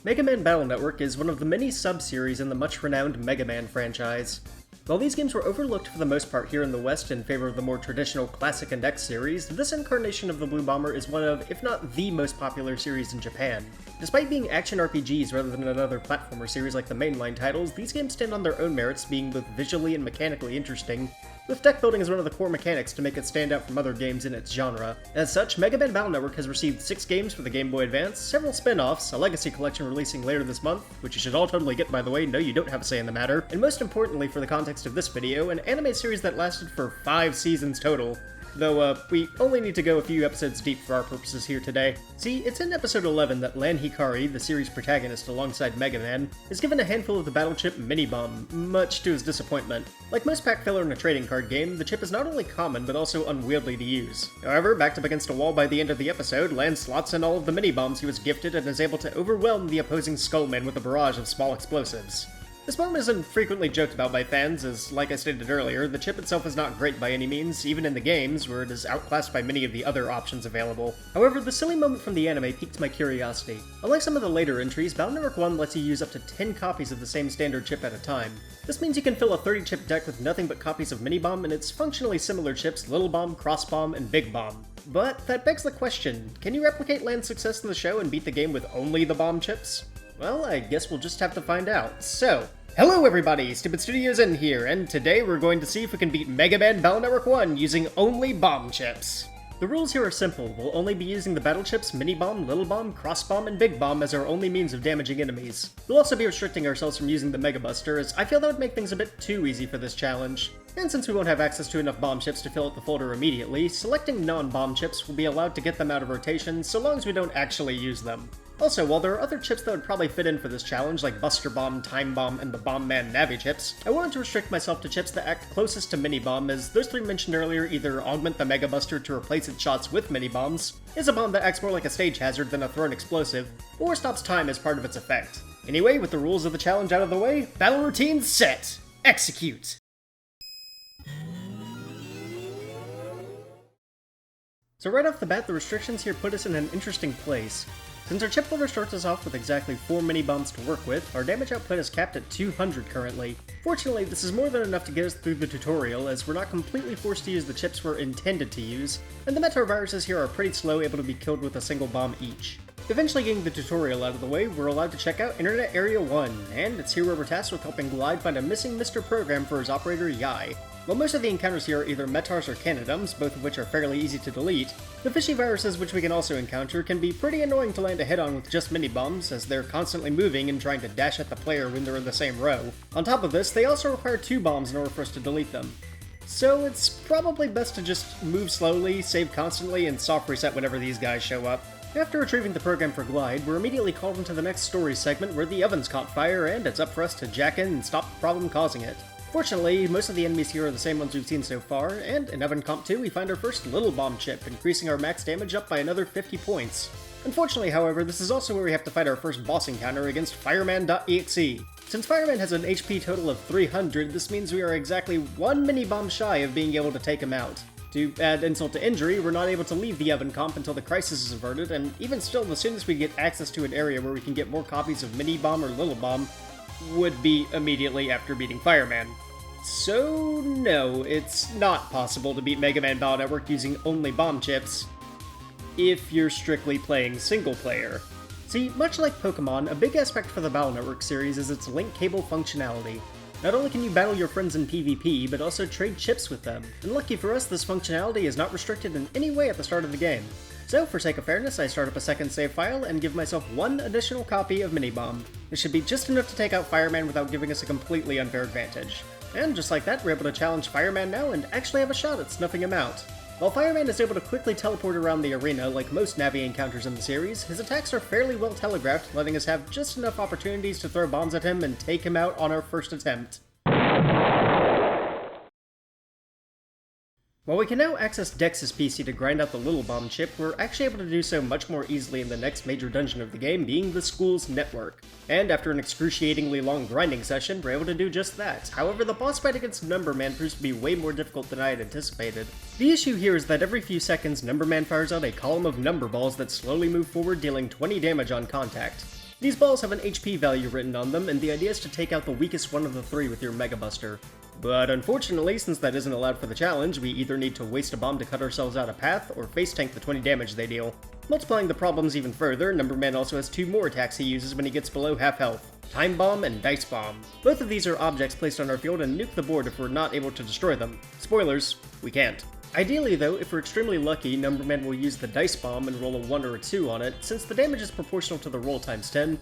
Mega Man Battle Network is one of the many sub-series in the much-renowned Mega Man franchise. While these games were overlooked for the most part here in the West in favor of the more traditional Classic and X series, this incarnation of the Blue Bomber is one of, if not the most popular series in Japan. Despite being action RPGs rather than another platformer series like the mainline titles, these games stand on their own merits, being both visually and mechanically interesting, with deck building as one of the core mechanics to make it stand out from other games in its genre. As such, Mega Man Battle Network has received 6 games for the Game Boy Advance, several spin-offs, a Legacy Collection releasing later this month, which you should all totally get by the way, no you don't have a say in the matter, and most importantly for the context of this video, an anime series that lasted for 5 seasons total. Though, we only need to go a few episodes deep for our purposes here today. See, it's in episode 11 that Lan Hikari, the series protagonist alongside Mega Man, is given a handful of the battle chip Mini-Bomb, much to his disappointment. Like most pack filler in a trading card game, the chip is not only common but also unwieldy to use. However, backed up against a wall by the end of the episode, Lan slots in all of the Mini-Bombs he was gifted and is able to overwhelm the opposing Skullman with a barrage of small explosives. This bomb isn't frequently joked about by fans, as, like I stated earlier, the chip itself is not great by any means, even in the games, where it is outclassed by many of the other options available. However, the silly moment from the anime piqued my curiosity. Unlike some of the later entries, Battle Network 1 lets you use up to 10 copies of the same standard chip at a time. This means you can fill a 30-chip deck with nothing but copies of Mini-Bomb and its functionally similar chips Little Bomb, Cross Bomb, and Big Bomb. But that begs the question, can you replicate Lan's success in the show and beat the game with only the bomb chips? Well, I guess we'll just have to find out. So, hello everybody, Stupid Studios in here, and today we're going to see if we can beat Mega Man Battle Network 1 using only bomb chips. The rules here are simple. We'll only be using the battle chips Mini-Bomb, Little Bomb, Cross Bomb, and Big Bomb as our only means of damaging enemies. We'll also be restricting ourselves from using the Mega Buster, as I feel that would make things a bit too easy for this challenge. And since we won't have access to enough bomb chips to fill out the folder immediately, selecting non-bomb chips will be allowed to get them out of rotation so long as we don't actually use them. Also, while there are other chips that would probably fit in for this challenge, like Buster Bomb, Time Bomb, and the Bomb Man Navi chips, I wanted to restrict myself to chips that act closest to Mini-Bomb, as those 3 mentioned earlier either augment the Mega Buster to replace its shots with Mini-Bombs, is a bomb that acts more like a stage hazard than a thrown explosive, or stops time as part of its effect. Anyway, with the rules of the challenge out of the way, battle routine set! Execute! So right off the bat, the restrictions here put us in an interesting place. Since our chip folder starts us off with exactly 4 Mini-Bombs to work with, our damage output is capped at 200 currently. Fortunately, this is more than enough to get us through the tutorial, as we're not completely forced to use the chips we're intended to use, and the Metar viruses here are pretty slow, able to be killed with a single bomb each. Eventually getting the tutorial out of the way, we're allowed to check out Internet Area 1, and it's here where we're tasked with helping Glide find a missing Mr. Program for his operator Yai. While most of the encounters here are either Metars or Canidums, both of which are fairly easy to delete, the fishy viruses which we can also encounter can be pretty annoying to land a hit on with just Mini-Bombs, as they're constantly moving and trying to dash at the player when they're in the same row. On top of this, they also require 2 bombs in order for us to delete them. So it's probably best to just move slowly, save constantly, and soft reset whenever these guys show up. After retrieving the program for Glide, we're immediately called into the next story segment where the oven's caught fire, and it's up for us to jack in and stop the problem causing it. Fortunately, most of the enemies here are the same ones we've seen so far, and in Oven Comp 2 we find our first Little Bomb chip, increasing our max damage up by another 50 points. Unfortunately, however, this is also where we have to fight our first boss encounter against Fireman.exe. Since Fireman has an HP total of 300, this means we are exactly 1 Mini-Bomb shy of being able to take him out. To add insult to injury, we're not able to leave the Oven Comp until the crisis is averted, and even still, the soonest we get access to an area where we can get more copies of Mini-Bomb or Little Bomb would be immediately after beating Fireman. So no, it's not possible to beat Mega Man Battle Network using only bomb chips, if you're strictly playing single player. See, much like Pokemon, a big aspect for the Battle Network series is its link cable functionality. Not only can you battle your friends in PvP, but also trade chips with them. And lucky for us, this functionality is not restricted in any way at the start of the game. So, for sake of fairness, I start up a second save file and give myself 1 additional copy of Mini-Bomb. This should be just enough to take out Fireman without giving us a completely unfair advantage. And just like that, we're able to challenge Fireman now and actually have a shot at snuffing him out. While Fireman is able to quickly teleport around the arena like most Navi encounters in the series, his attacks are fairly well telegraphed, letting us have just enough opportunities to throw bombs at him and take him out on our first attempt. While we can now access Dex's PC to grind out the Little Bomb chip, we're actually able to do so much more easily in the next major dungeon of the game, being the School's Network. And after an excruciatingly long grinding session, we're able to do just that. However, the boss fight against Number Man proves to be way more difficult than I had anticipated. The issue here is that every few seconds, Number Man fires out a column of number balls that slowly move forward, dealing 20 damage on contact. These balls have an HP value written on them, and the idea is to take out the weakest one of the three with your Mega Buster. But unfortunately, since that isn't allowed for the challenge, we either need to waste a bomb to cut ourselves out a path, or face tank the 20 damage they deal. Multiplying the problems even further, Numberman also has 2 more attacks he uses when he gets below half health: Time Bomb and Dice Bomb. Both of these are objects placed on our field and nuke the board if we're not able to destroy them. Spoilers, we can't. Ideally though, if we're extremely lucky, Numberman will use the Dice Bomb and roll a 1 or a 2 on it, since the damage is proportional to the roll times 10,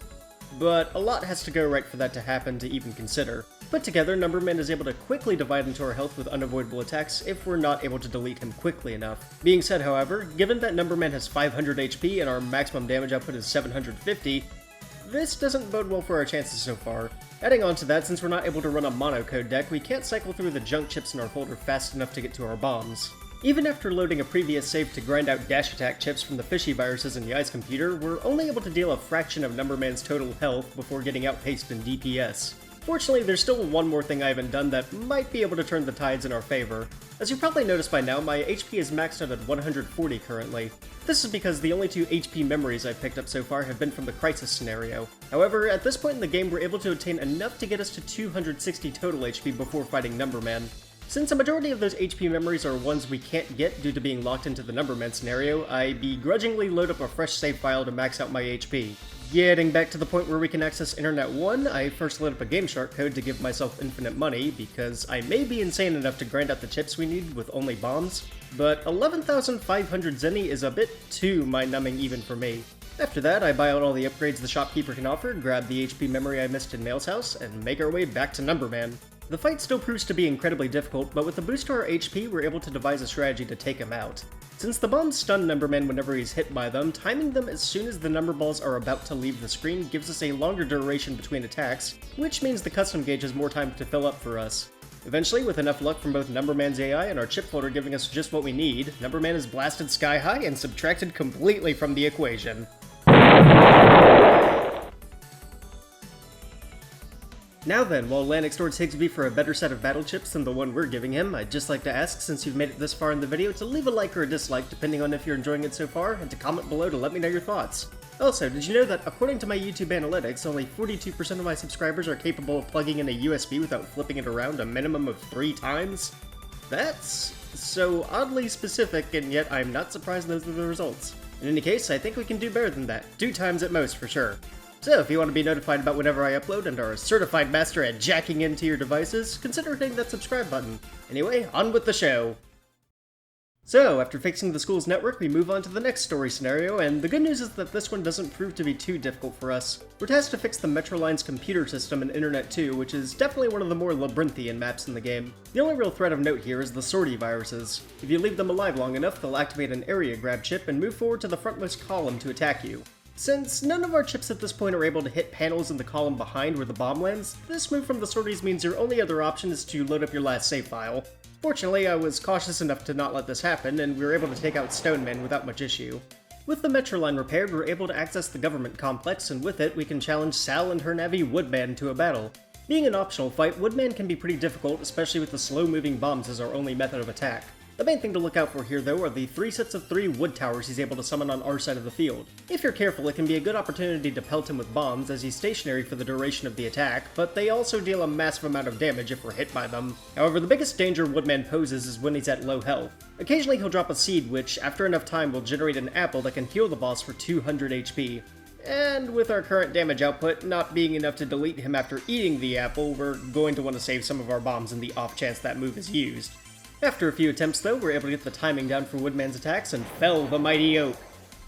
but a lot has to go right for that to happen to even consider. Put together, Numberman is able to quickly divide into our health with unavoidable attacks if we're not able to delete him quickly enough. Being said, however, given that Numberman has 500 HP and our maximum damage output is 750, this doesn't bode well for our chances so far. Adding on to that, since we're not able to run a monocode deck, we can't cycle through the junk chips in our folder fast enough to get to our bombs. Even after loading a previous save to grind out dash attack chips from the fishy viruses in Yai's computer, we're only able to deal a fraction of Numberman's total health before getting outpaced in DPS. Fortunately, there's still one more thing I haven't done that might be able to turn the tides in our favor. As you probably noticed by now, my HP is maxed out at 140 currently. This is because the only 2 HP memories I've picked up so far have been from the Crisis scenario. However, at this point in the game, we're able to obtain enough to get us to 260 total HP before fighting Numberman. Since a majority of those HP memories are ones we can't get due to being locked into the Numberman scenario, I begrudgingly load up a fresh save file to max out my HP. Getting back to the point where we can access Internet 1, I first load up a GameShark code to give myself infinite money, because I may be insane enough to grind out the chips we need with only bombs, but 11,500 Zenny is a bit too mind-numbing even for me. After that, I buy out all the upgrades the shopkeeper can offer, grab the HP memory I missed in Mail's house, and make our way back to Numberman. The fight still proves to be incredibly difficult, but with the boost to our HP, we're able to devise a strategy to take him out. Since the bombs stun Numberman whenever he's hit by them, timing them as soon as the number balls are about to leave the screen gives us a longer duration between attacks, which means the custom gauge has more time to fill up for us. Eventually, with enough luck from both Numberman's AI and our chip folder giving us just what we need, Numberman is blasted sky high and subtracted completely from the equation. Now then, while Lan extorts Higsby for a better set of battle chips than the one we're giving him, I'd just like to ask, since you've made it this far in the video, to leave a like or a dislike depending on if you're enjoying it so far, and to comment below to let me know your thoughts. Also, did you know that according to my YouTube analytics, only 42% of my subscribers are capable of plugging in a USB without flipping it around a minimum of 3 times? That's so oddly specific, and yet I'm not surprised those are the results. In any case, I think we can do better than that. 2 times at most, for sure. So, if you want to be notified about whenever I upload and are a certified master at jacking into your devices, consider hitting that subscribe button. Anyway, on with the show! So, after fixing the school's network, we move on to the next story scenario, and the good news is that this one doesn't prove to be too difficult for us. We're tasked to fix the Metroline's computer system in Internet 2, which is definitely one of the more labyrinthian maps in the game. The only real threat of note here is the sortie viruses. If you leave them alive long enough, they'll activate an area grab chip and move forward to the frontmost column to attack you. Since none of our chips at this point are able to hit panels in the column behind where the bomb lands, this move from the sorties means your only other option is to load up your last save file. Fortunately, I was cautious enough to not let this happen, and we were able to take out Stoneman without much issue. With the Metroline repaired, we're able to access the government complex, and with it, we can challenge Sal and her navvy Woodman to a battle. Being an optional fight, Woodman can be pretty difficult, especially with the slow-moving bombs as our only method of attack. The main thing to look out for here, though, are the 3 sets of 3 wood towers he's able to summon on our side of the field. If you're careful, it can be a good opportunity to pelt him with bombs, as he's stationary for the duration of the attack, but they also deal a massive amount of damage if we're hit by them. However, the biggest danger Woodman poses is when he's at low health. Occasionally he'll drop a seed which, after enough time, will generate an apple that can heal the boss for 200 HP. And with our current damage output not being enough to delete him after eating the apple, we're going to want to save some of our bombs in the off chance that move is used. After a few attempts though, we're able to get the timing down for Woodman's attacks and fell the mighty oak.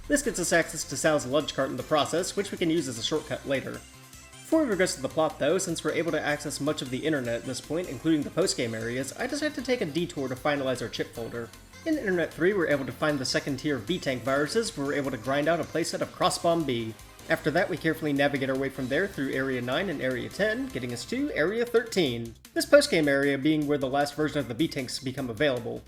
This gets us access to Sal's lunch cart in the process, which we can use as a shortcut later. Before we progress to the plot though, since we're able to access much of the internet at this point, including the postgame areas, I decided to take a detour to finalize our chip folder. In Internet 3, we're able to find the second tier of B-Tank viruses, where we're able to grind out a playset of Crossbomb B. After that, we carefully navigate our way from there through Area 9 and Area 10, getting us to Area 13. This postgame area being where the last version of the B-Tanks become available.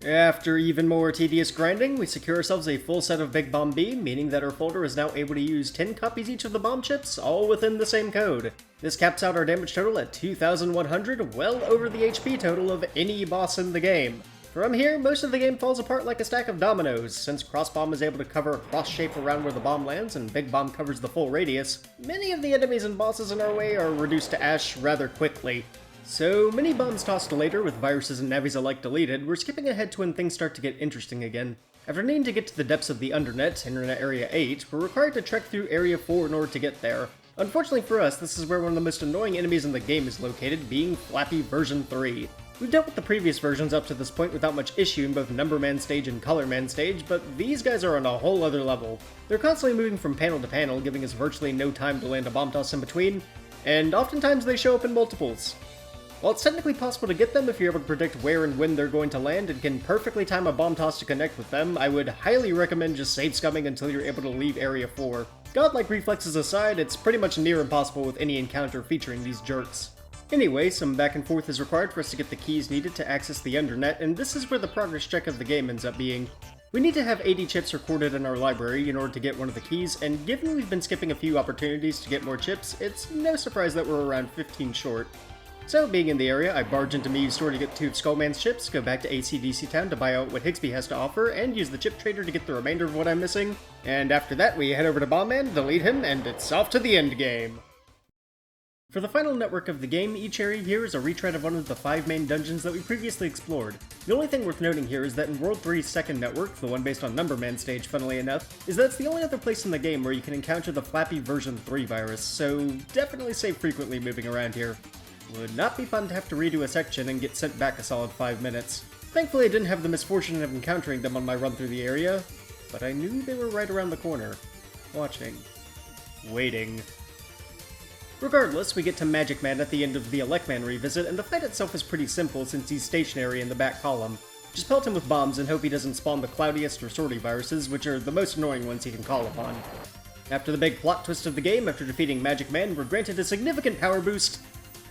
After even more tedious grinding, we secure ourselves a full set of Big Bomb B, meaning that our folder is now able to use 10 copies each of the bomb chips, all within the same code. This caps out our damage total at 2,100, well over the HP total of any boss in the game. From here, most of the game falls apart like a stack of dominoes. Since Cross Bomb is able to cover a cross shape around where the bomb lands and Big Bomb covers the full radius, many of the enemies and bosses in our way are reduced to ash rather quickly. So, many bombs tossed later with viruses and navis alike deleted, we're skipping ahead to when things start to get interesting again. After needing to get to the depths of the Undernet, Internet Area 8, we're required to trek through Area 4 in order to get there. Unfortunately for us, this is where one of the most annoying enemies in the game is located, being Flappy version 3. We've dealt with the previous versions up to this point without much issue in both Number Man stage and Color Man stage, but these guys are on a whole other level. They're constantly moving from panel to panel, giving us virtually no time to land a bomb toss in between, and oftentimes they show up in multiples. While it's technically possible to get them if you're able to predict where and when they're going to land and can perfectly time a bomb toss to connect with them, I would highly recommend just save scumming until you're able to leave Area 4. Godlike reflexes aside, it's pretty much near impossible with any encounter featuring these jerks. Anyway, some back and forth is required for us to get the keys needed to access the Undernet, and this is where the progress check of the game ends up being. We need to have 80 chips recorded in our library in order to get one of the keys, and given we've been skipping a few opportunities to get more chips, it's no surprise that we're around 15 short. So, being in the area, I barge into Mii's store to get 2 of Skullman's chips, go back to AC/DC Town to buy out what Higsby has to offer, and use the chip trader to get the remainder of what I'm missing. And after that, we head over to Bombman, delete him, and it's off to the end game. For the final network of the game, each area here is a retread of one of the 5 main dungeons that we previously explored. The only thing worth noting here is that in World 3's second network, the one based on Number Man stage funnily enough, is that it's the only other place in the game where you can encounter the Flappy version 3 virus, so definitely save frequently moving around here. Would not be fun to have to redo a section and get sent back a solid 5 minutes. Thankfully I didn't have the misfortune of encountering them on my run through the area, but I knew they were right around the corner. Watching. Waiting. Regardless, we get to Magic Man at the end of the Elecman revisit, and the fight itself is pretty simple since he's stationary in the back column. Just pelt him with bombs and hope he doesn't spawn the Cloudiest or Sortie viruses, which are the most annoying ones he can call upon. After the big plot twist of the game, after defeating Magic Man, we're granted a significant power boost,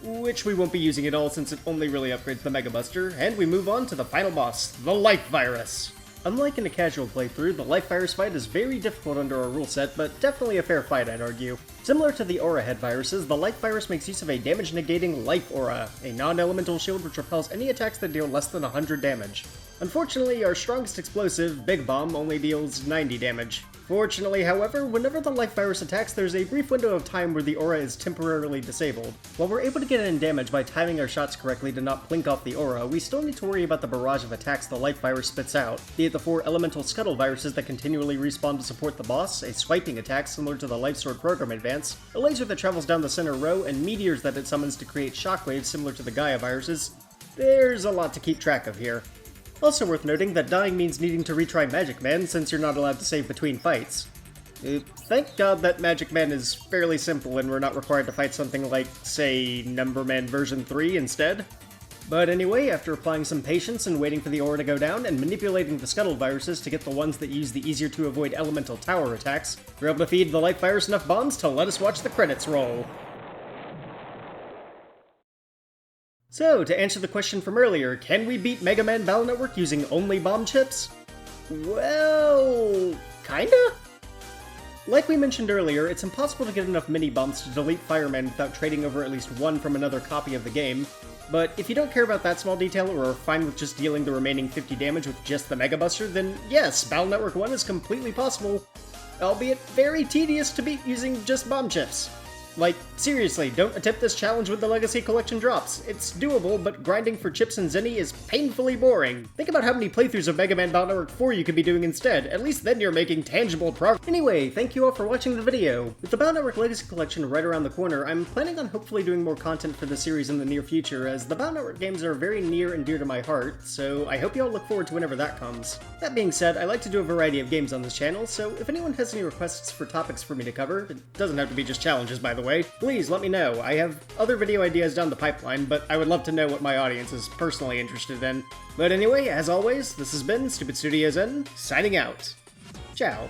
which we won't be using at all since it only really upgrades the Mega Buster, and we move on to the final boss, the Life Virus. Unlike in a casual playthrough, the Life Virus fight is very difficult under our rule set, but definitely a fair fight, I'd argue. Similar to the Aura Head viruses, the Life Virus makes use of a damage-negating Life Aura, a non-elemental shield which repels any attacks that deal less than 100 damage. Unfortunately, our strongest explosive, Big Bomb, only deals 90 damage. Fortunately, however, whenever the Life Virus attacks, there's a brief window of time where the aura is temporarily disabled. While we're able to get in damage by timing our shots correctly to not blink off the aura, we still need to worry about the barrage of attacks the Life Virus spits out, be it the 4 elemental Scuttle viruses that continually respawn to support the boss, a swiping attack similar to the Life Sword Program Advance, a laser that travels down the center row, and meteors that it summons to create shockwaves similar to the Gaia viruses. There's a lot to keep track of here. Also worth noting that dying means needing to retry Magic Man, since you're not allowed to save between fights. Thank God that Magic Man is fairly simple and we're not required to fight something like, say, Number Man version 3 instead. But anyway, after applying some patience and waiting for the aura to go down, and manipulating the Scuttle viruses to get the ones that use the easier to avoid elemental tower attacks, we're able to feed the Life Virus enough bombs to let us watch the credits roll. So, to answer the question from earlier, can we beat Mega Man Battle Network using only bomb chips? Well, kinda? Like we mentioned earlier, it's impossible to get enough mini-bombs to delete Fireman without trading over at least one from another copy of the game, but if you don't care about that small detail or are fine with just dealing the remaining 50 damage with just the Mega Buster, then yes, Battle Network 1 is completely possible, albeit very tedious to beat using just bomb chips. Like, seriously, don't attempt this challenge with the Legacy Collection drops. It's doable, but grinding for chips and Zenny is painfully boring. Think about how many playthroughs of Mega Man Battle Network 4 you could be doing instead. At least then you're making tangible progress. Anyway, thank you all for watching the video. With the Battle Network Legacy Collection right around the corner, I'm planning on hopefully doing more content for the series in the near future, as the Battle Network games are very near and dear to my heart, so I hope you all look forward to whenever that comes. That being said, I like to do a variety of games on this channel, so if anyone has any requests for topics for me to cover, it doesn't have to be just challenges by the way, please let me know. I have other video ideas down the pipeline, but I would love to know what my audience is personally interested in. But anyway, as always, this has been Stupid Studios N, signing out. Ciao.